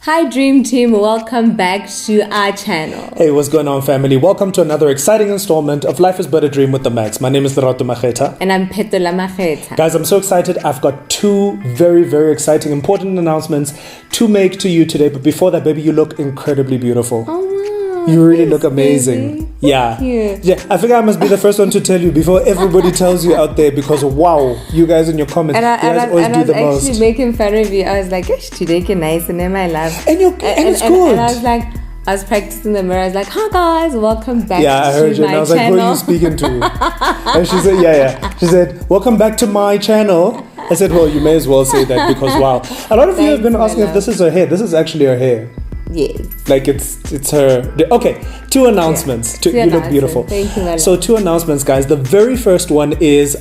Hi Dream Team, welcome back to our channel. Hey, what's going on, family? Welcome to another exciting installment of Life is But a Dream with the Makhs. My name is Makhs. And I'm Petola Makhs. Guys, I'm so excited. I've got two very, very exciting, important announcements to make to you today. But before that, baby, you look incredibly beautiful. Oh, wow. You really look amazing. Baby. Yeah. Thank you. Yeah, I think I must be the first one to tell you before everybody tells you out there, because wow, you guys in your comments, you guys always do the most. I was actually making fun of you. I was like, "Ish, today can nice and my love." And it's good. And I was like, I was practicing the mirror. I was like, "Hi guys, welcome back." Yeah, I heard to you. And I was like, "Who are you speaking to?" And she said, "Yeah." She said, "Welcome back to my channel." I said, "Well, you may as well say that because wow." A lot of you have been asking if this is her hair. This is actually her hair. Yes. Like it's her. Okay, two announcements. Yeah. You look beautiful. Thank you, Lala. So two announcements, guys. The very first one is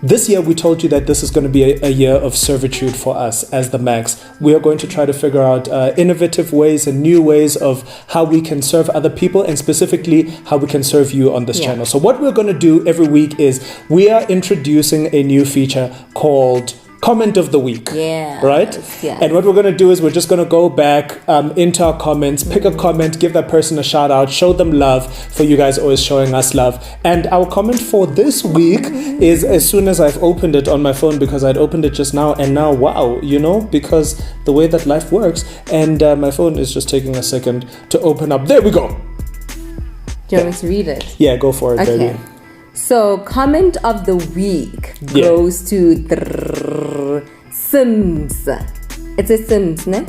this year we told you that this is going to be a year of servitude for us as the Makhs. We are going to try to figure out innovative ways and new ways of how we can serve other people, and specifically how we can serve you on this channel. So what we're going to do every week is we are introducing a new feature called Comment of the Week. Yeah. Right? Yeah. And what we're going to do is we're just going to go back into our comments, pick a comment, give that person a shout out, show them love for you guys always showing us love. And our comment for this week is, as soon as I've opened it on my phone, because I'd opened it just now, and now, wow, because the way that life works, and my phone is just taking a second to open up. There we go. Do you want me to read it? Yeah, go for it, Okay. baby. So, comment of the week goes to Sims. It's a Sims, ne?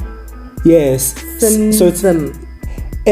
Yes. Sims. So it's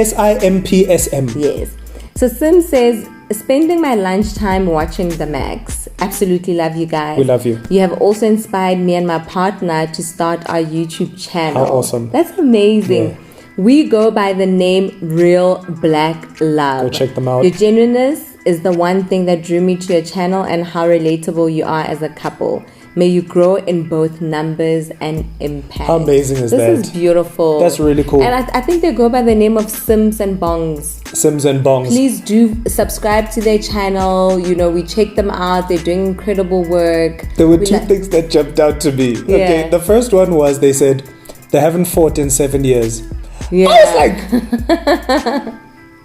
SIMPSM. Yes. So Sim says, spending my lunchtime watching the Makhs. Absolutely love you guys. We love you. You have also inspired me and my partner to start our YouTube channel. How awesome. That's amazing. Yeah. We go by the name Real Black Love. Go check them out. Your genuineness is the one thing that drew me to your channel, and how relatable you are as a couple. May you grow in both numbers and impact. How amazing is that? This is beautiful. That's really cool. And I think they go by the name of Sims and Bongs. Sims and Bongs. Please do subscribe to their channel. We check them out. They're doing incredible work. There were two things that jumped out to me. Yeah. Okay, the first one was they said they haven't fought in 7 years. Yeah.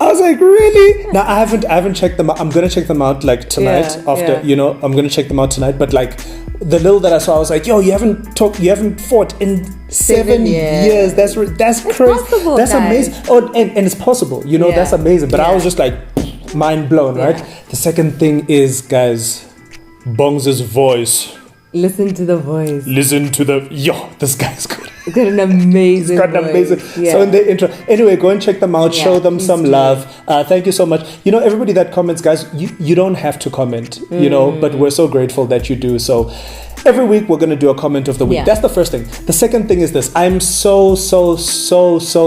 I was like, really? Now I haven't checked them out. I'm gonna check them out like tonight I'm gonna check them out tonight. But like the little that I saw, I was like, yo, you haven't fought in 7 years. That's crazy. Possible, that's guys. amazing. Oh, and it's possible. That's amazing. But I was just like mind blown, right? The second thing is, guys, Bongs' voice. Listen to the voice. This guy's good. It's got an amazing voice. Yeah. So in the intro, anyway, go and check them out. Yeah, show them some do. love. Thank you so much. Everybody that comments, guys, you don't have to comment, but we're so grateful that you do. So every week we're going to do a comment of the week. That's the first thing. The second thing is this. I'm so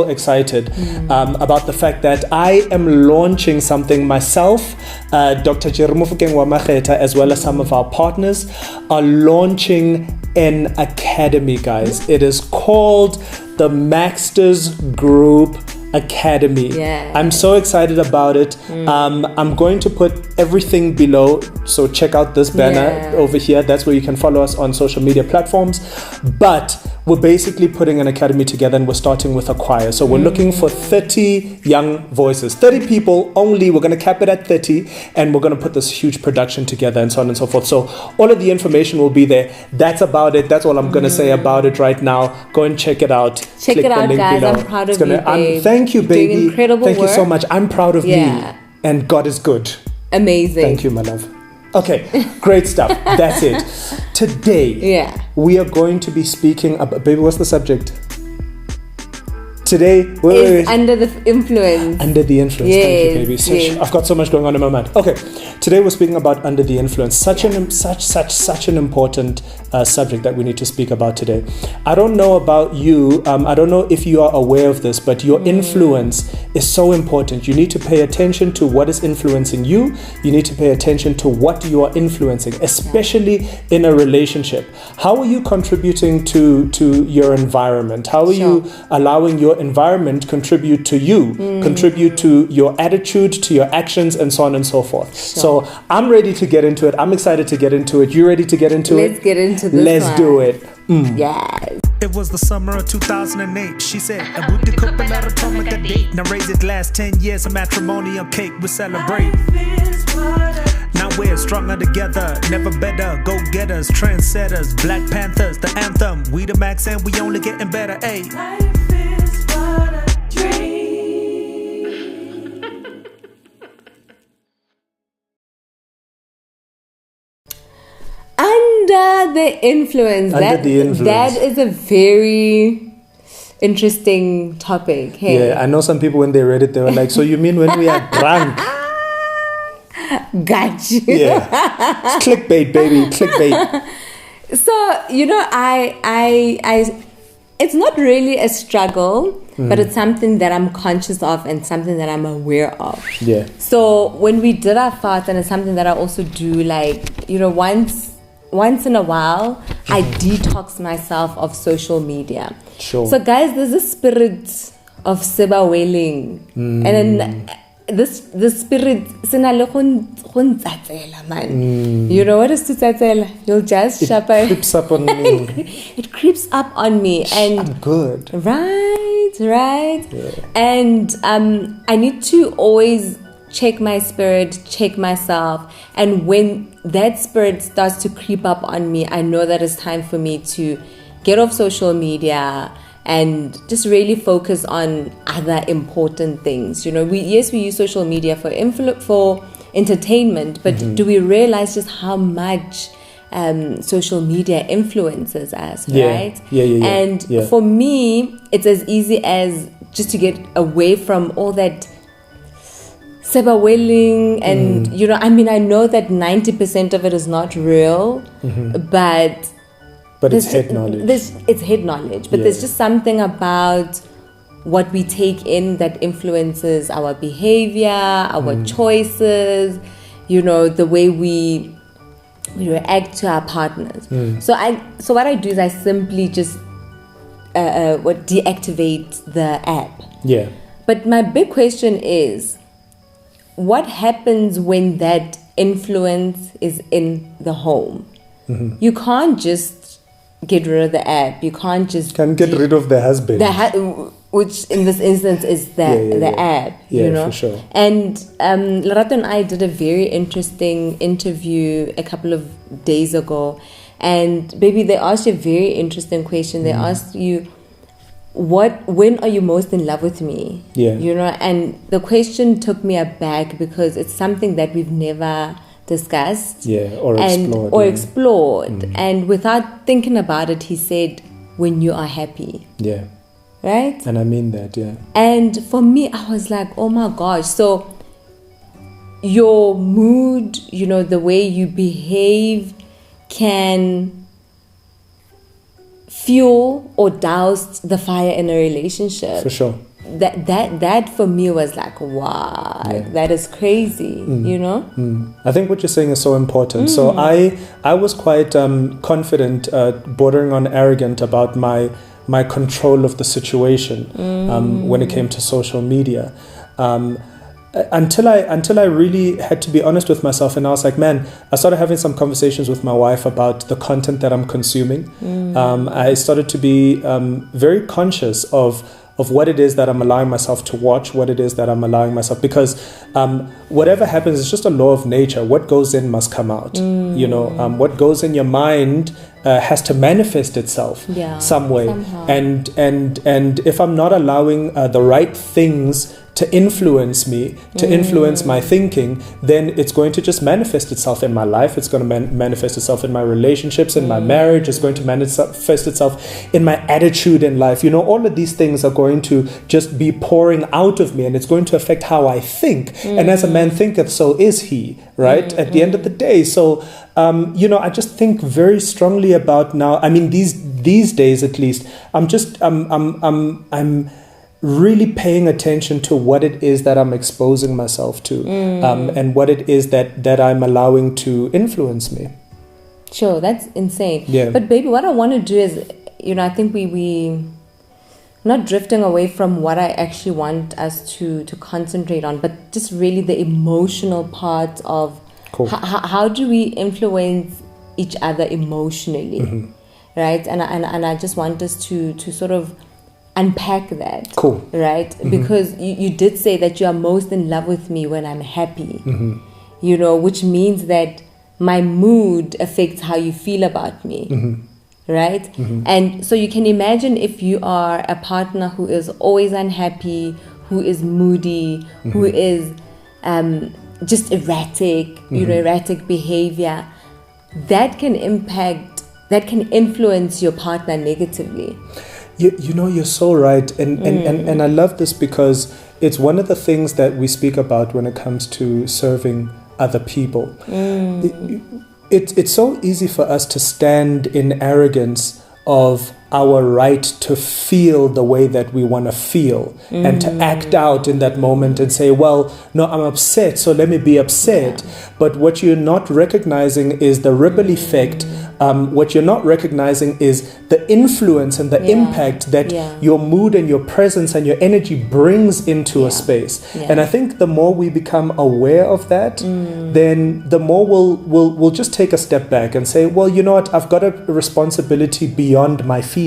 excited about the fact that I am launching something myself. Dr. Jerumufukeng Wamacheta, as well as some of our partners, are launching an academy, guys. It is called the Maxter's Group Academy. Yeah. I'm so excited about it. I'm going to put everything below, so check out this banner over here. That's where you can follow us on social media platforms. But we're basically putting an academy together, and we're starting with a choir. So we're looking for 30 young voices, 30 people only. We're going to cap it at 30, and we're going to put this huge production together, and so on and so forth. So all of the information will be there. That's about it. That's all I'm going to say about it right now. Go and check it out. Check Click it out, the link guys. below. I'm proud of you, babe. Thank you, baby. Doing incredible Thank you so work. much. I'm proud of me. And God is good. Amazing. Thank you, my love. Okay, great stuff. That's it. Today, we are going to be speaking about... Baby, what's the subject? Today, is under the influence. Under the influence. Yes, Thank you, baby. I've got so much going on in my mind. Okay, today we're speaking about under the influence. Such an important subject that we need to speak about today. I don't know about you. I don't know if you are aware of this, but your influence is so important. You need to pay attention to what is influencing you. You need to pay attention to what you are influencing, especially in a relationship. How are you contributing to your environment? How are you allowing your environment contribute to you, contribute to your attitude, to your actions, and so on and so forth. So I'm ready to get into it. I'm excited to get into it. You ready to get into it? Let's get into this. Let's do it. Yes. It was the summer of 2008. She said, I would cook a lot of time with the date. Now raise it last 10 years of matrimonial cake. We celebrate. Now we're stronger together, never better. Go-getters, trendsetters, Black Panthers, the anthem. We the Max and we only getting better, ayy. Life is but a dream. Under the influence. That is a very interesting topic. Hey? Yeah, I know some people when they read it, they were like, so you mean when we are drunk? Gotcha. Yeah. It's clickbait, baby. Clickbait. So, I it's not really a struggle, but it's something that I'm conscious of and something that I'm aware of. Yeah. So when we did our fast, and it's something that I also do, like, once in a while, I detox myself of social media. Sure. So guys, there's a spirit of Seba wailing. And then this spirit, man. You know what is to tzatzela? You'll just It creeps up on me. It creeps up on me, and I'm good. Right. Yeah. And I need to always check my spirit, check myself, and when that spirit starts to creep up on me, I know that it's time for me to get off social media and just really focus on other important things. We use social media for entertainment, but do we realize just how much social media influences us, right? Yeah. And for me, it's as easy as just to get away from all that cyberwelling and I know that 90% of it is not real, but it's head knowledge. It's head knowledge, but there's just something about what we take in that influences our behavior, our choices, the way we react to our partners. So what I do is I simply just deactivate the app. Yeah. But my big question is, what happens when that influence is in the home? You can't just get rid of the app. You can't just get rid of the husband. Which in this instance is the app. Yeah, for sure. And Lerato and I did a very interesting interview a couple of days ago, and baby, they asked you a very interesting question. They asked you, when are you most in love with me? Yeah. And the question took me aback because it's something that we've never discussed. Yeah, or explored. And without thinking about it, he said, when you are happy. Yeah. Right? And I mean that, yeah. And for me, I was like, oh my gosh. So your mood, the way you behave can fuel or douse the fire in a relationship. For sure. That for me was like, wow, that is crazy, I think what you're saying is so important. So I was quite confident, bordering on arrogant about my control of the situation when it came to social media. Until I really had to be honest with myself, and I was like, man, I started having some conversations with my wife about the content that I'm consuming. I started to be very conscious of what it is that I'm allowing myself to watch, what it is that I'm allowing myself, because whatever happens is just a law of nature. What goes in must come out. What goes in your mind has to manifest itself some way. Somehow. And if I'm not allowing the right things to influence me, to influence my thinking, then it's going to just manifest itself in my life. It's going to manifest itself in my relationships, in my marriage. It's going to manifest itself in my attitude in life. All of these things are going to just be pouring out of me, and it's going to affect how I think. And as a man thinketh, so is he, right? At the end of the day. So, I just think very strongly about now. I mean, these days at least, I'm really paying attention to what it is that I'm exposing myself to, and what it is that I'm allowing to influence me. Sure, that's insane. Yeah. But baby, what I want to do is, I think we not drifting away from what I actually want us to concentrate on, but just really the emotional part of Cool. how do we influence each other emotionally. right? And I just want us to sort of unpack that. Cool. Right? Because you did say that you are most in love with me when I'm happy. You know, which means that my mood affects how you feel about me. Right? And so you can imagine if you are a partner who is always unhappy, who is moody, who is just erratic, you know, erratic behavior, that can influence your partner negatively. You know, you're so right. And I love this because it's one of the things that we speak about when it comes to serving other people. It's so easy for us to stand in arrogance of our right to feel the way that we want to feel and to act out in that moment and say, well, no, I'm upset, so let me be upset. But what you're not recognizing is the ripple effect. What you're not recognizing is the influence and the impact that your mood and your presence and your energy brings into a space. And I think the more we become aware of that, then the more we'll just take a step back and say, well, you know what, I've got a responsibility beyond my feelings.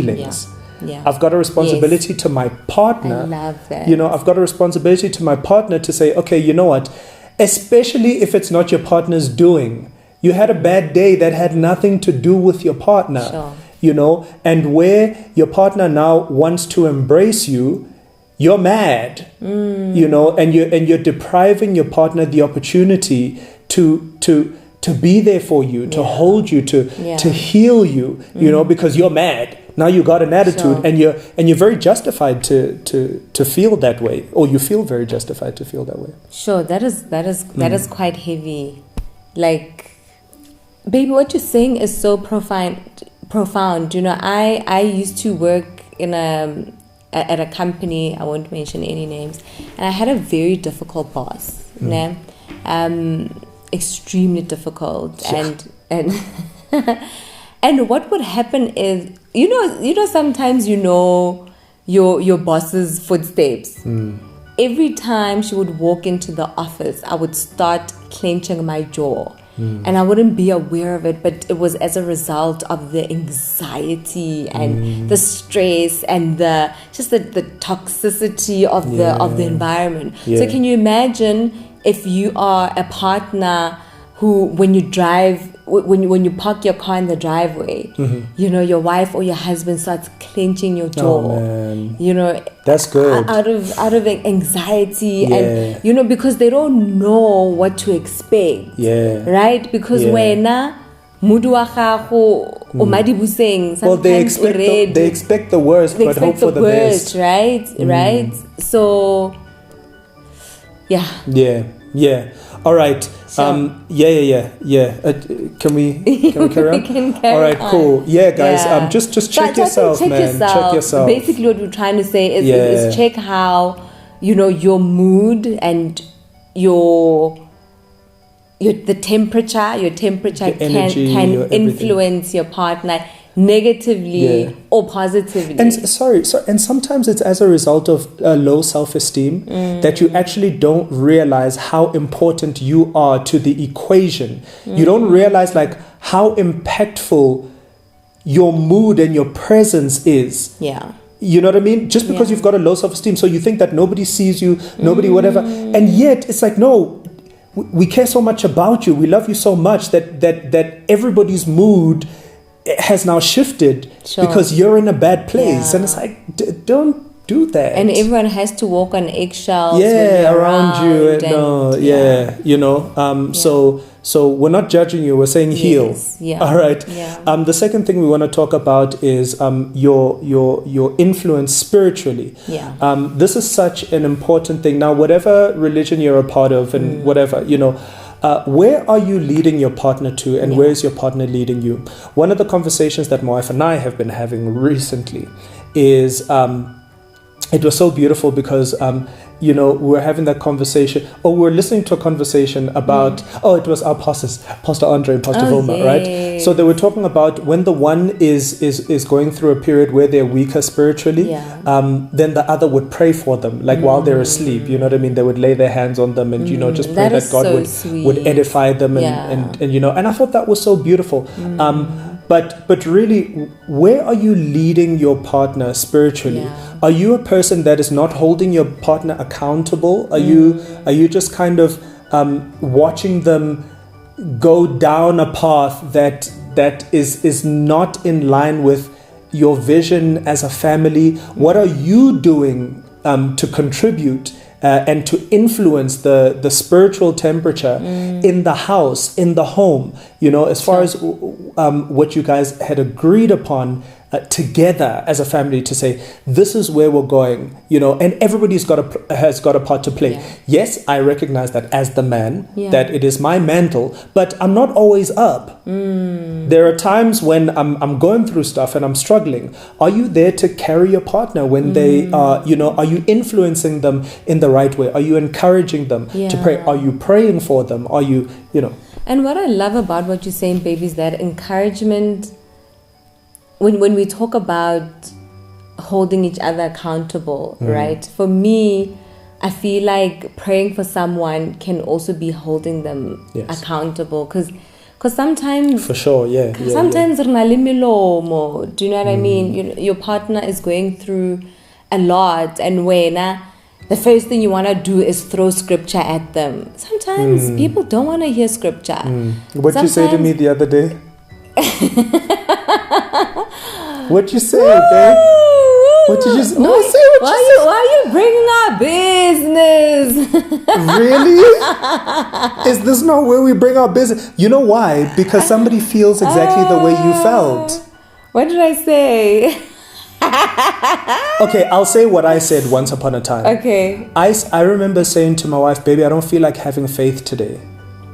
I've got a responsibility to my partner. I love that. You know, I've got a responsibility to my partner to say, okay, you know what, especially if it's not your partner's doing. You had a bad day that had nothing to do with your partner, you know, and where your partner now wants to embrace you, you're mad, you know, and you're depriving your partner the opportunity to be there for you, to hold you, to heal you, you know, because you're mad. Now you got an attitude, and you're very justified to feel that way, or you feel very justified to feel that way. Sure, that is quite heavy. Like, baby, what you're saying is so profound. You know, I used to work at a company, I won't mention any names, and I had a very difficult boss. Extremely difficult, and and what would happen is, you know sometimes you know your boss's footsteps. Every time she would walk into the office, I would start clenching my jaw. And I wouldn't be aware of it, but it was as a result of the anxiety and the stress and the toxicity of the environment. So can you imagine if you are a partner who, when you drive, when you park your car in the driveway, you know, your wife or your husband starts clenching your jaw. Oh, man. You know, that's good. Out of anxiety, and you know, because they don't know what to expect. Right? Because wena mudu wa gago o madibuseng, well, they expect the worst, but hope for the best. Right? Right? So yeah. All right. Sure. Can we carry on? We can carry All right, on. cool. Yeah, guys. Just check yourself, man. Check yourself. Basically, what we're trying to say is check how, you know, your mood and the temperature, your energy, can influence your partner negatively or positively. And and sometimes it's as a result of low self-esteem that you actually don't realize how important you are to the equation. You don't realize like how impactful your mood and your presence is. You know what I mean? Just because you've got a low self-esteem, so you think that nobody sees you, nobody whatever, and yet it's like, no, we care so much about you, we love you so much that everybody's mood has now shifted because you're in a bad place. And it's like, don't do that. And everyone has to walk on eggshells around you. You know, so we're not judging you, we're saying heal. All right. The second thing we want to talk about is your influence spiritually. This is such an important thing. Now, whatever religion you're a part of and whatever, you know, where are you leading your partner to, and where is your partner leading you? One of the conversations that my wife and I have been having recently is it was so beautiful because you know, we were having that conversation, or we were listening to a conversation about, it was our pastors, Pastor Andre and Pastor Vilma, right? So they were talking about when the one is going through a period where they're weaker spiritually, then the other would pray for them, like while they're asleep, you know what I mean? They would lay their hands on them and, you know, just pray that God would edify them and you know, and I thought that was so beautiful. But really, where are you leading your partner spiritually? Yeah. Are you a person that is not holding your partner accountable? Are you just kind of watching them go down a path that is not in line with your vision as a family? What are you doing to contribute and to influence the spiritual temperature in the house, in the home, as far as what you guys had agreed upon together as a family, to say this is where we're going, and everybody's has got a part to play. Yeah. Yes, I recognize that as the man, Yeah. that it is my mantle, but I'm not always up. There are times when I'm going through stuff and I'm struggling. Are you there to carry your partner when they are, are you influencing them in the right way? Are you encouraging them to pray? Yeah. Are you praying for them? Are you, And what I love about what you're saying, baby, is that encouragement. When we talk about holding each other accountable, right? For me, I feel like praying for someone can also be holding them accountable, because sometimes, for sure, sometimes do you know what I mean? Your partner is going through a lot, and when the first thing you want to do is throw scripture at them. Sometimes people don't want to hear scripture. What you say to me the other day? What you say, babe? What did you say? No, say what you say. Why are you bringing our business? Really? Is this not where we bring our business? You know why? Because somebody feels exactly the way you felt. What did I say? Okay, I'll say what I said once upon a time. Okay. I remember saying to my wife, baby, I don't feel like having faith today.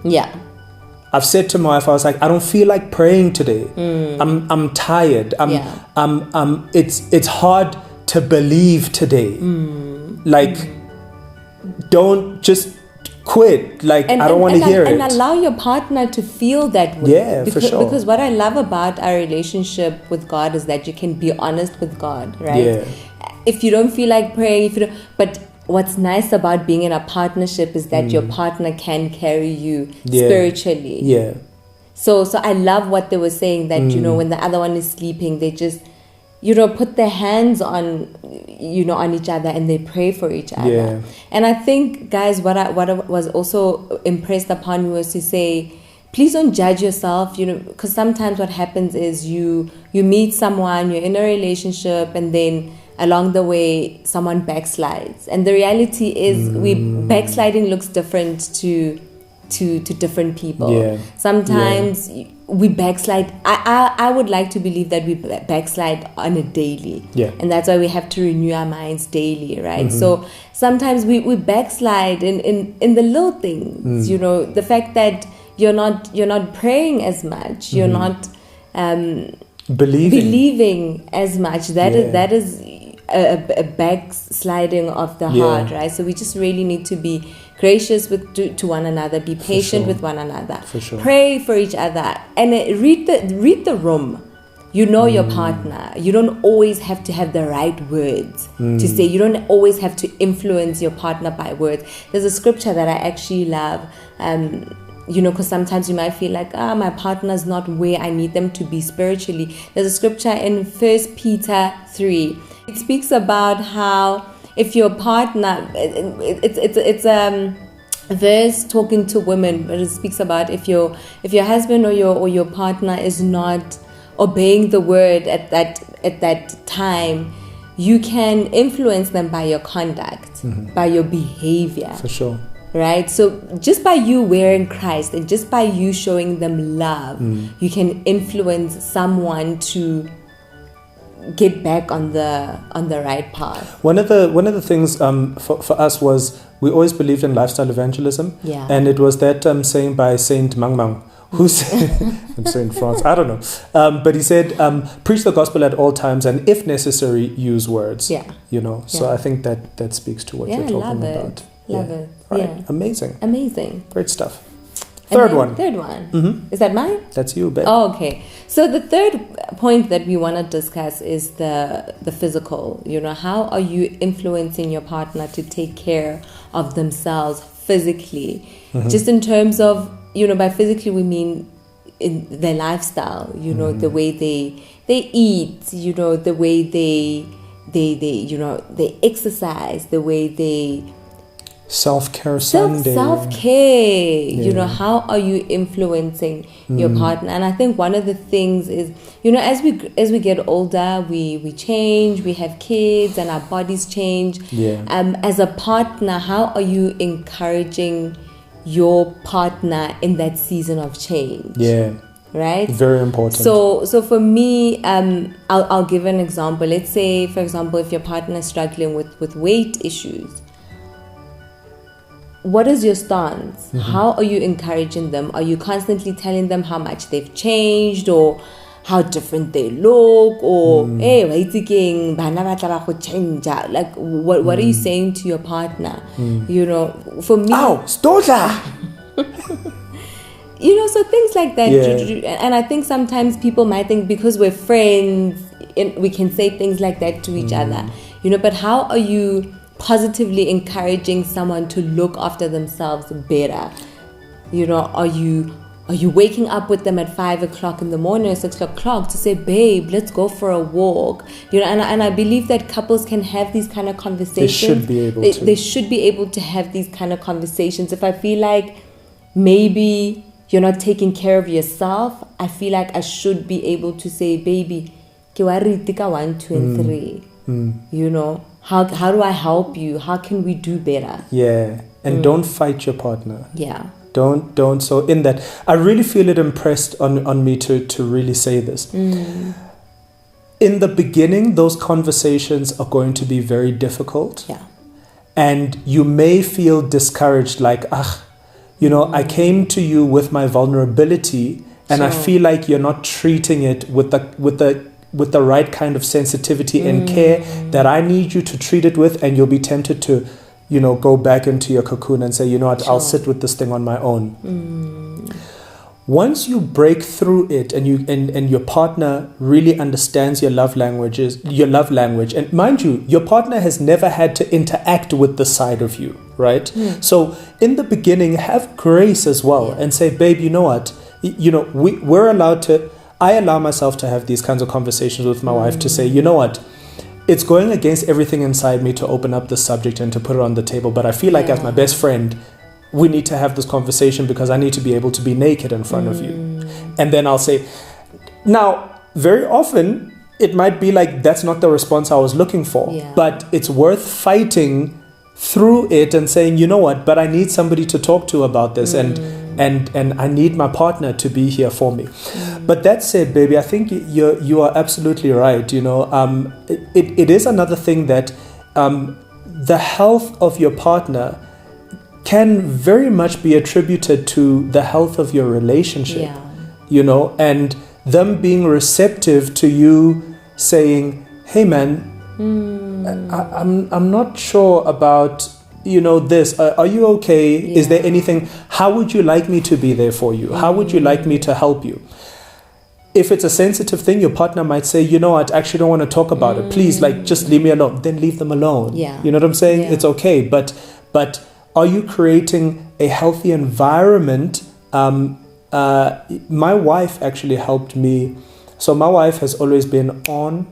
Yeah. I've said to my wife, I was like, I don't feel like praying today. I'm tired. It's hard to believe today. Like, don't just quit. Like, I don't want to hear it. And allow your partner to feel that way. Yeah, for sure. Because what I love about our relationship with God is that you can be honest with God, right? Yeah. If you don't feel like praying, but what's nice about being in a partnership is that your partner can carry you spiritually. Yeah. So I love what they were saying, that, when the other one is sleeping, they just, put their hands on, on each other, and they pray for each other. Yeah. And I think, guys, what I was also impressed upon me was to say, please don't judge yourself, because sometimes what happens is you meet someone, you're in a relationship, and then along the way someone backslides, and the reality is backsliding looks different to different people. Sometimes we backslide. I would like to believe that we backslide on a daily, and that's why we have to renew our minds daily, right? So sometimes we backslide in the little things, the fact that you're not praying as much, you're not believing as much. That is a backsliding of the heart, right? So we just really need to be gracious to one another, be patient with one another, pray for each other, and read the room. Your partner. You don't always have to have the right words to say. You don't always have to influence your partner by words. There's a scripture that I actually love, because sometimes you might feel like, my partner's not where I need them to be spiritually. There's a scripture in 1 Peter 3. It speaks about how if your partner, it's a verse talking to women, but it speaks about if your husband or your partner is not obeying the word at that time, you can influence them by your conduct, by your behavior. For sure. Right? So just by you wearing Christ and just by you showing them love, you can influence someone to get back on the right path. One of the things for us was we always believed in lifestyle evangelism, and it was that saying by Saint Mang, who said, I'm saying France, I don't know, but he said, preach the gospel at all times, and if necessary, use words. So I think that speaks to what you're talking about. Love it. Right. Yeah. Amazing. Great stuff. Third one. Is that mine? That's you, babe. Oh, okay. So the third point that we want to discuss is the physical. How are you influencing your partner to take care of themselves physically? Just in terms of, by physically we mean in their lifestyle, the way they eat, the way they they exercise, the way they self-care Sunday. Self-care, how are you influencing your partner? And I think one of the things is, as we get older, we change, we have kids, and our bodies change. As a partner, how are you encouraging your partner in that season of change? Right? Very important. So for me, I'll give an example. Let's say, for example, if your partner is struggling with weight issues, what is your stance? How are you encouraging them? Are you constantly telling them how much they've changed or how different they look, or hey, waiting, change? Like, what are you saying to your partner? For me, so things like that. And I think sometimes people might think because we're friends, we can say things like that to each other. But how are you positively encouraging someone to look after themselves better? Are you waking up with them at 5 o'clock in the morning or 6 o'clock to say, babe, let's go for a walk? And I believe that couples can have these kind of conversations. They should be able to have these kind of conversations. If I feel like maybe you're not taking care of yourself, I feel like I should be able to say, baby, ke wa re tika 1, 2, and 3. How do I help you? How can we do better? And don't fight your partner. Don't. So in that, I really feel it impressed on me to really say this. In the beginning, those conversations are going to be very difficult. And you may feel discouraged, like, I came to you with my vulnerability, and I feel like you're not treating it with the right kind of sensitivity and care that I need you to treat it with, and you'll be tempted to, go back into your cocoon and say, I'll sit with this thing on my own. Once you break through it and your partner really understands your love language, and mind you, your partner has never had to interact with the side of you, right? So in the beginning, have grace as well and say, babe, you know what? We're allowed to. I allow myself to have these kinds of conversations with my wife to say, you know what? It's going against everything inside me to open up the subject and to put it on the table. But I feel like as my best friend, we need to have this conversation because I need to be able to be naked in front of you. And then I'll say, now, very often it might be like, that's not the response I was looking for. But it's worth fighting through it and saying, you know what, but I need somebody to talk to about this. And I need my partner to be here for me. But that said, baby, I think you are absolutely right. It is another thing that the health of your partner can very much be attributed to the health of your relationship. And them being receptive to you saying, hey man, I'm not sure about this, are you okay? Is there anything? How would you like me to be there for you? How would you like me to help you? If it's a sensitive thing, your partner might say, I actually don't want to talk about it. Please, just leave me alone. Then leave them alone. You know what I'm saying? It's okay. But are you creating a healthy environment? My wife actually helped me. So my wife has always been on,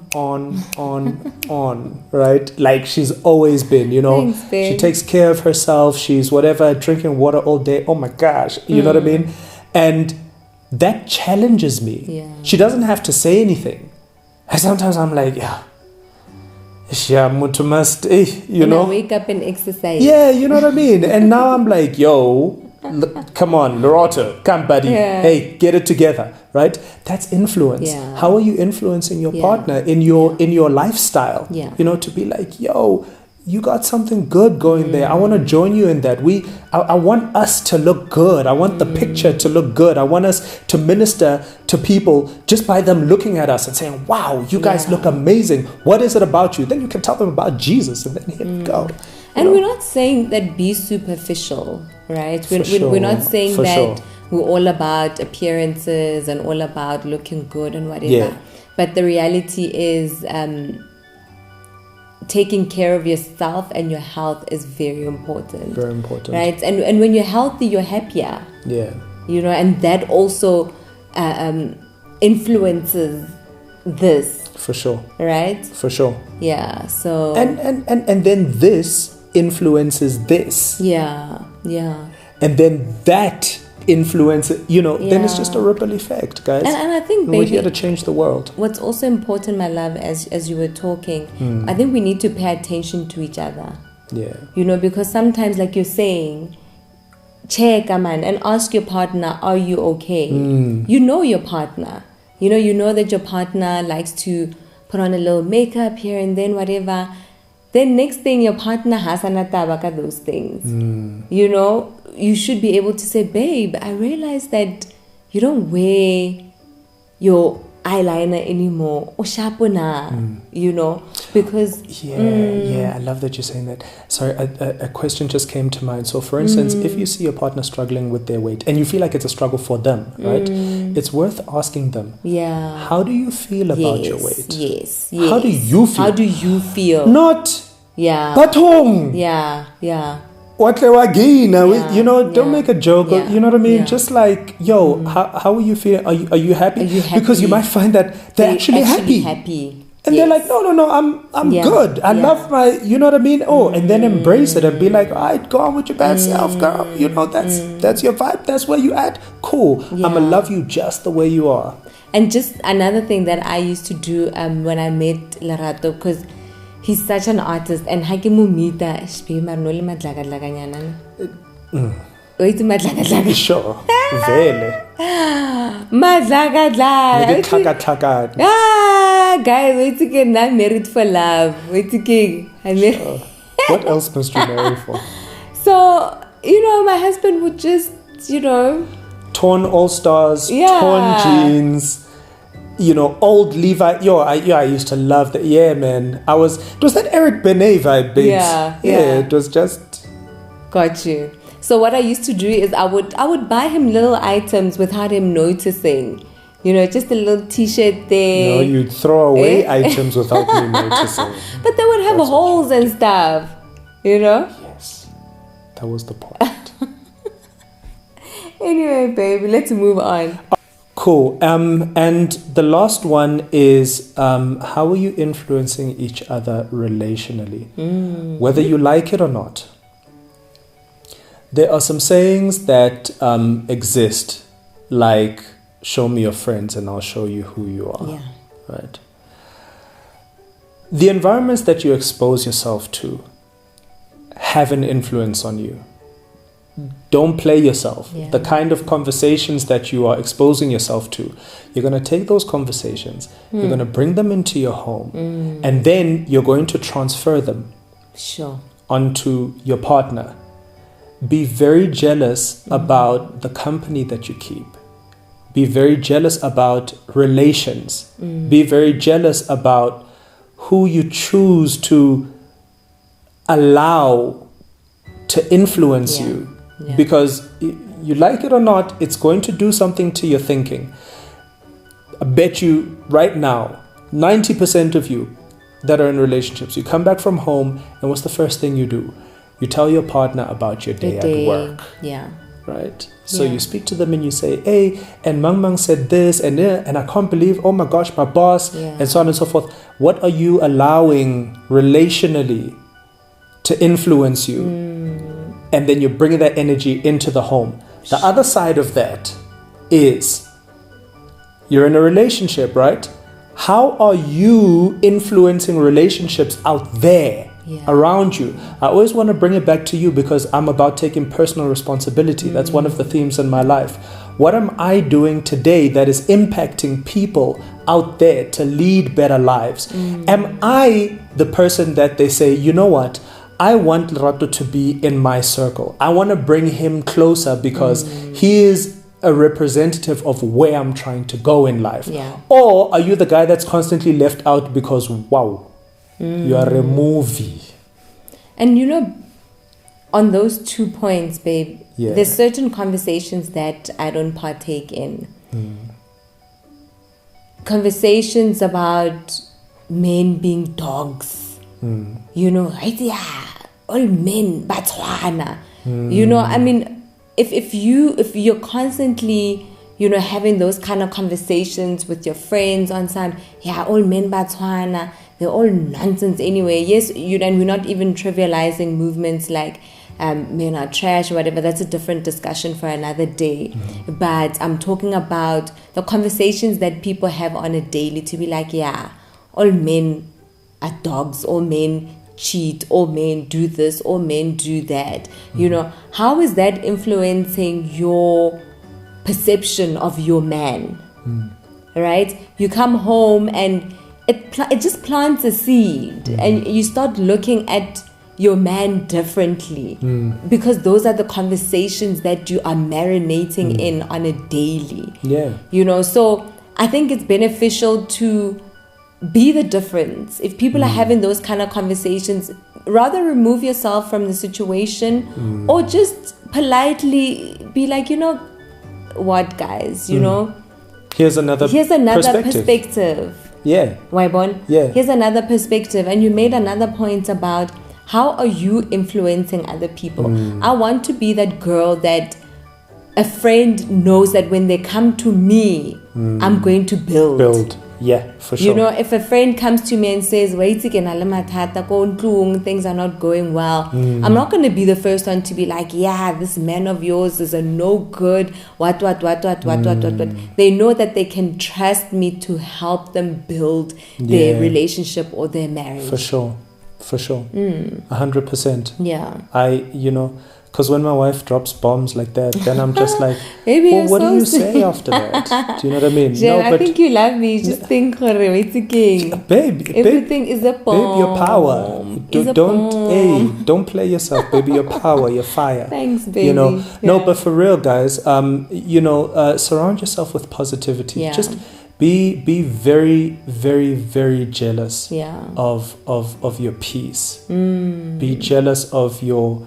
right? Like she's always been, Thanks, babe. She takes care of herself. She's whatever, drinking water all day. Oh my gosh. You know what I mean? And that challenges me. She doesn't have to say anything. And sometimes I'm like, must, and I wake up and exercise. Yeah, you know what I mean? And now I'm like, come on, Loretta, come buddy. Hey, get it together, right? That's influence. How are you influencing your partner in your lifestyle? To be like, you got something good going there. I want to join you in that. I want us to look good. I want the picture to look good. I want us to minister to people just by them looking at us and saying, wow, you guys look amazing. What is it about you? Then you can tell them about Jesus, and then here we go. And we're not saying that be superficial, right? We're not saying that we're all about appearances and all about looking good and whatever. But the reality is taking care of yourself and your health is very important. Right? And when you're healthy, you're happier. And that also influences this, For sure. right? For sure. Yeah. So. And then this influences this. Yeah. And then that influences, then it's Yeah. just a ripple effect, guys. And I think, we're baby, here to change the world. what's also important, my love, as you were talking, I think we need to pay attention to each other. Yeah. Because sometimes, like you're saying, check, man, and ask your partner, are you okay? You know your partner. You know that your partner likes to put on a little makeup here and then, whatever. Then next thing, your partner has anatabaka those things. You should be able to say, babe, I realize that you don't wear your eyeliner anymore, or sharpener, because Yeah, I love that you're saying that. Sorry, a question just came to mind. So, for instance, if you see your partner struggling with their weight and you feel like it's a struggle for them, right? It's worth asking them, yeah, how do you feel about your weight? Yes. How do you feel? How do you feel? Not, Yeah. Batong. Yeah. What they were again? Yeah, Don't make a joke. yeah, You know what I mean? yeah. Just like, yo, how are you feeling? Are you happy? Are you happy? Because you might find that they're actually happy. And they're like, no, I'm Yeah, good. I yeah. love my, you know what I mean? Oh, and then embrace it and be like, all right, go on with your bad self, girl. That's your vibe. That's where you at. Cool. Yeah. I'ma love you just the way you are. And just another thing that I used to do when I met Lerato, because he's such an artist, and hakimu mita shpe marnole madlagadlaga nyana. Wait, madlagadlaga. Sure. Vele. Madlagadlaga. Maybe tlaka. Guys, wait to get not married for love. Wait to get What else must you marry for? So, my husband would just, Torn All-Stars, Yeah. torn jeans, old Levi. I used to love that. Yeah, man. It was that Eric Benet vibe, babes. Yeah. It was just. Got you. So what I used to do is I would buy him little items without him noticing. Just a little t-shirt there. No, you'd throw away items without me noticing. But they would have That's holes and stuff. Yes. That was the point. Anyway, baby, let's move on. Cool. And the last one is how are you influencing each other relationally? Whether you like it or not. There are some sayings that exist, like, show me your friends and I'll show you who you are. Yeah. Right? The environments that you expose yourself to have an influence on you. Don't play yourself. Yeah. The kind of conversations that you are exposing yourself to, you're going to take those conversations, you're going to bring them into your home, and then you're going to transfer them Sure. onto your partner. Be very jealous about the company that you keep. Be very jealous about relations. Be very jealous about who you choose to allow to influence you. Yeah. Because you like it or not, it's going to do something to your thinking. I bet you right now, 90% of you that are in relationships, you come back from home and what's the first thing you do? You tell your partner about your day at work. Yeah. Right? So Yeah. you speak to them and you say, hey, and Mang said this and I can't believe, oh my gosh, my boss, Yeah. and so on and so forth. What are you allowing relationally to influence you? And then you're bringing that energy into the home. The other side of that is you're in a relationship, right? How are you influencing relationships out there? Yeah. Around you? I always want to bring it back to you because I'm about taking personal responsibility. That's one of the themes in my life. What am I doing today that is impacting people out there to lead better lives? Am I the person that they say, you know what? I want Lerato to be in my circle. I want to bring him closer because he is a representative of where I'm trying to go in life. Yeah. Or are you the guy that's constantly left out because, wow, you are a movie? And on those 2 points, babe, Yeah. there's certain conversations that I don't partake in. Conversations about men being dogs. All men, batswana. I mean, if you're constantly having those kind of conversations with your friends on some, all men Botswana, they're all nonsense anyway. Yes, and we're not even trivializing movements like men are trash or whatever. That's a different discussion for another day. But I'm talking about the conversations that people have on a daily to be like, all men are dogs, all men cheat, all men do this, all men do that. How is that influencing your perception of your man? Right? You come home and it just plants a seed, and you start looking at your man differently because those are the conversations that you are marinating in on a daily. So I think it's beneficial to be the difference. If people are having those kind of conversations, rather remove yourself from the situation or just politely be like, what, guys, here's another perspective. Waibon? Here's another perspective. And you made another point about how are you influencing other people. I want to be that girl that a friend knows that when they come to me, I'm going to build. Yeah, for sure. If a friend comes to me and says, things are not going well, I'm not going to be the first one to be like, this man of yours is a no good, what. They know that they can trust me to help them build their relationship or their marriage. For sure. 100%. Yeah. Because when my wife drops bombs like that, then I'm just like, well, what do you say after that? Do you know what I mean? Jen, I think you love me. Just think, babe, everything is a bomb. Babe, your power. Don't play yourself, baby. Your power, your fire. Thanks, baby. No, but for real, guys, surround yourself with positivity. Yeah. Just be very, very, very jealous of your peace. Be jealous of your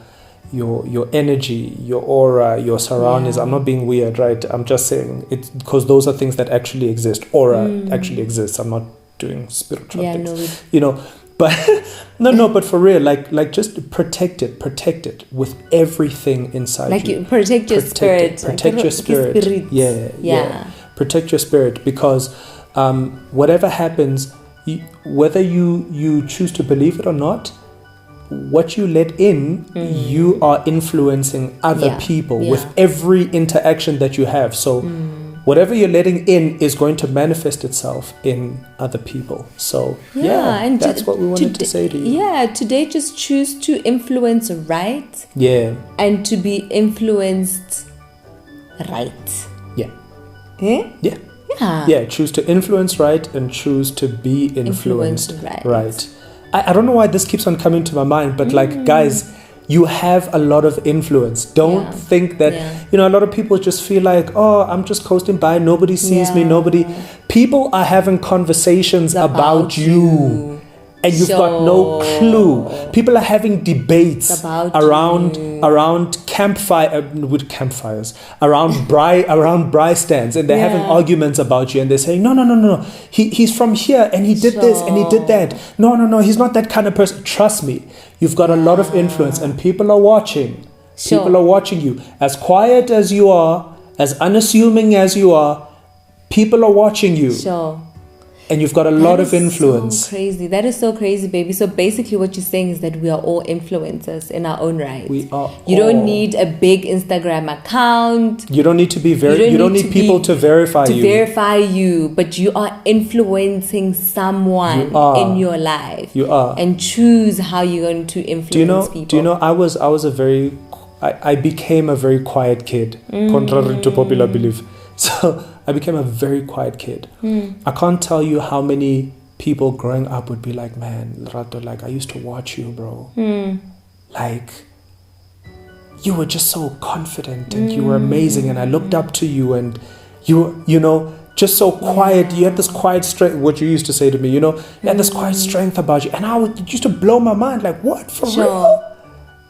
energy, your aura, your surroundings. I'm not being weird, right? I'm just saying it because those are things that actually exist. Aura actually exists. I'm not doing spiritual things. But but for real, like just protect it with everything inside you. Like protect your spirit. Protect your spirit. Yeah. Protect your spirit because whatever happens, whether you choose to believe it or not, what you let in, you are influencing other people with every interaction that you have. So whatever you're letting in is going to manifest itself in other people. So and that's what we wanted to say to you. Yeah, today just choose to influence right. Yeah. And to be influenced right. Yeah. Eh? Yeah. Yeah, choose to influence right and choose to be influenced right. I don't know why this keeps on coming to my mind, but like, guys, you have a lot of influence. Don't think that, a lot of people just feel like, oh, I'm just coasting by. Nobody sees me. People are having conversations about you. And you've got no clue. People are having debates around campfires, around braai stands, and they're having arguments about you, and they're saying, no, he's from here, and he did this, and he did that. No, he's not that kind of person. Trust me, you've got a lot of influence, and people are watching. People are watching you. As quiet as you are, as unassuming as you are, people are watching you. And you've got a lot of influence. So crazy. That is so crazy, baby. So basically what you're saying is that we are all influencers in our own right. We are. You don't need a big Instagram account. You don't need to be you don't need people to verify you. But you are influencing someone in your life. You are. And choose how you're going to influence people. Do you know I became a very quiet kid, contrary to popular belief. So I became a very quiet kid. I can't tell you how many people growing up would be like, man, Rato, like I used to watch you, bro. Like you were just so confident and you were amazing and I looked up to you and you just so quiet. You had this quiet strength, what you used to say to me, you had this quiet strength about you. And it used to blow my mind, like, what, for real?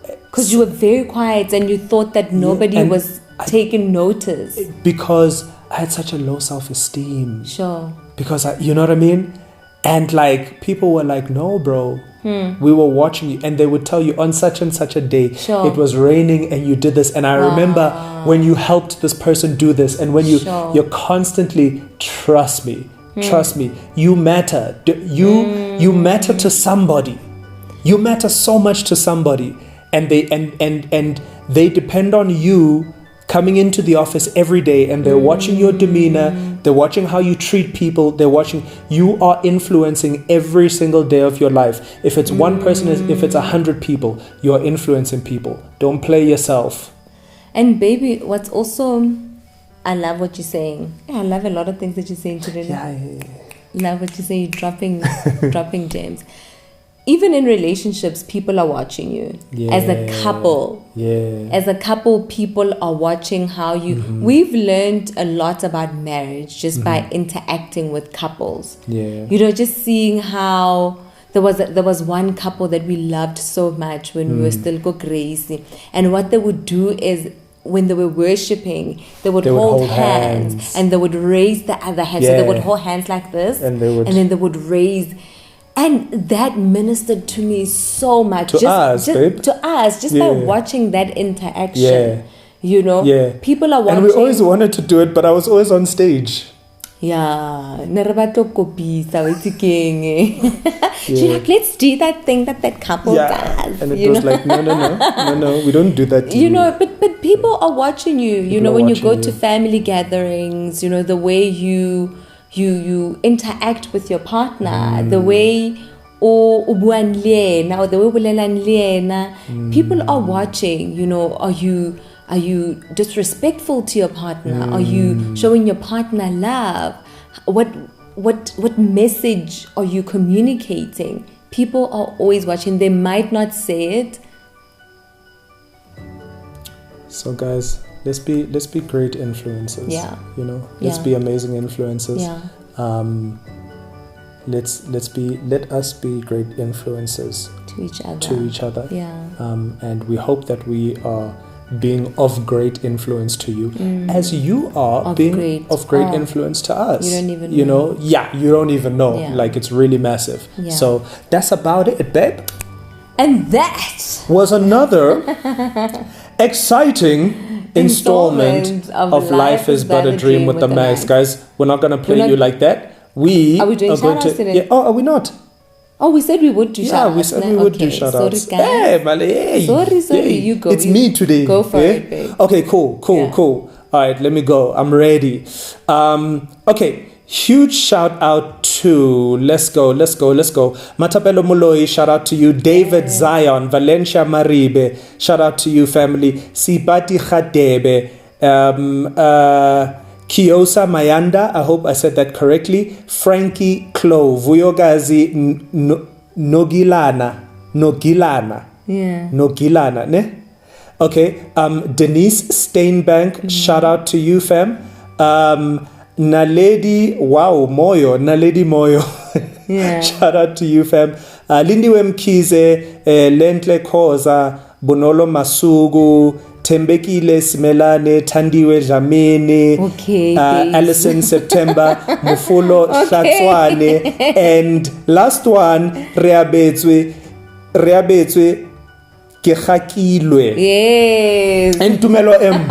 Because you were very quiet and you thought that nobody was taking notice. Because I had such a low self-esteem. Sure. Because you know what I mean? And like people were like, no, bro, We were watching you, and they would tell you on such and such a day Sure. it was raining and you did this. And I remember when you helped this person do this, and when you're constantly trust me, you matter. You matter to somebody. You matter so much to somebody, and they depend on you coming into the office every day, and they're watching your demeanor, they're watching how you treat people, you are influencing every single day of your life. If it's one person, if it's 100 people, you are influencing people. Don't play yourself. And baby, what's also, I love what you're saying. I love a lot of things that you're saying today. Yeah. Love what you say, dropping gems. Even in relationships, people are watching you. As a couple. As a couple, people are watching how you... We've learned a lot about marriage just by interacting with couples. Just seeing how... There was one couple that we loved so much when we were still crazy. And what they would do is, when they were worshipping, they would hold hands and they would raise the other hand. So they would hold hands like this, and then they would raise... And that ministered to me so much. To us, by watching that interaction. People are watching. And we always wanted to do it, but I was always on stage. Yeah. She's like, let's do that thing that couple does. And it was like, no, we don't do that to you. But people are watching you. When you go to family gatherings, the way you interact with your partner, the way people are watching. Are you disrespectful to your partner? Are you showing your partner love? What message are you communicating? People are always watching. They might not say it. So guys, let's be great influencers. Let's be amazing influencers. Let us be great influencers to each other. And we hope that we are being of great influence to you, as you are of great influence to us. You don't even know. You don't even know. Like, it's really massive. So that's about it, babe. And that was another exciting installment of Life is But a Dream with the Makhs. Guys, we're not going to play you like that. Are we doing shout-outs today? Are we not? Oh, we said we would do shout-outs. Yeah, we said we would do shout-outs. Sorry, guys. Hey. Sorry, you go. It's me today. Go for it, babe. Okay, cool. All right, let me go. I'm ready. Okay, huge shout-out to, let's go. Matapelo Muloi, shout-out to you. David Zion, Valencia Maribe, shout-out to you, family. Sipati Khadebe, Kiosa Mayanda, I hope I said that correctly. Frankie Klo, Vuyogazi Nogilana. Yeah. Nogilana, ne? Okay. Denise Steinbank, shout out to you, fam. Naledi Moyo. Yeah. Shout out to you, fam. Lindiwe Mkize, Lentle Koza, Bonolo Masugu, Tembekile Simelane, Tandiwe Jamene, Alison September, Mufulo Tlatswane, and last one, Reabetswe Kehakilwe. Yes. And Tumelo M.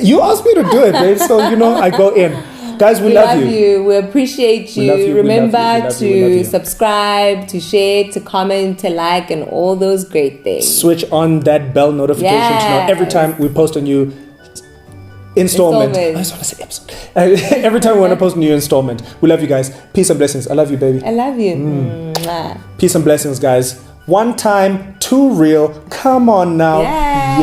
You asked me to do it, babe, so I go in. Guys, we love you. We appreciate you. Remember to subscribe, to share, to comment, to like, and all those great things. Switch on that bell notification to know every time we post a new installment. I just want to say episode. Every time we want to post a new installment. We love you guys. Peace and blessings. I love you, baby. I love you. Mwah. Peace and blessings, guys. One time, too real. Come on now. Yeah.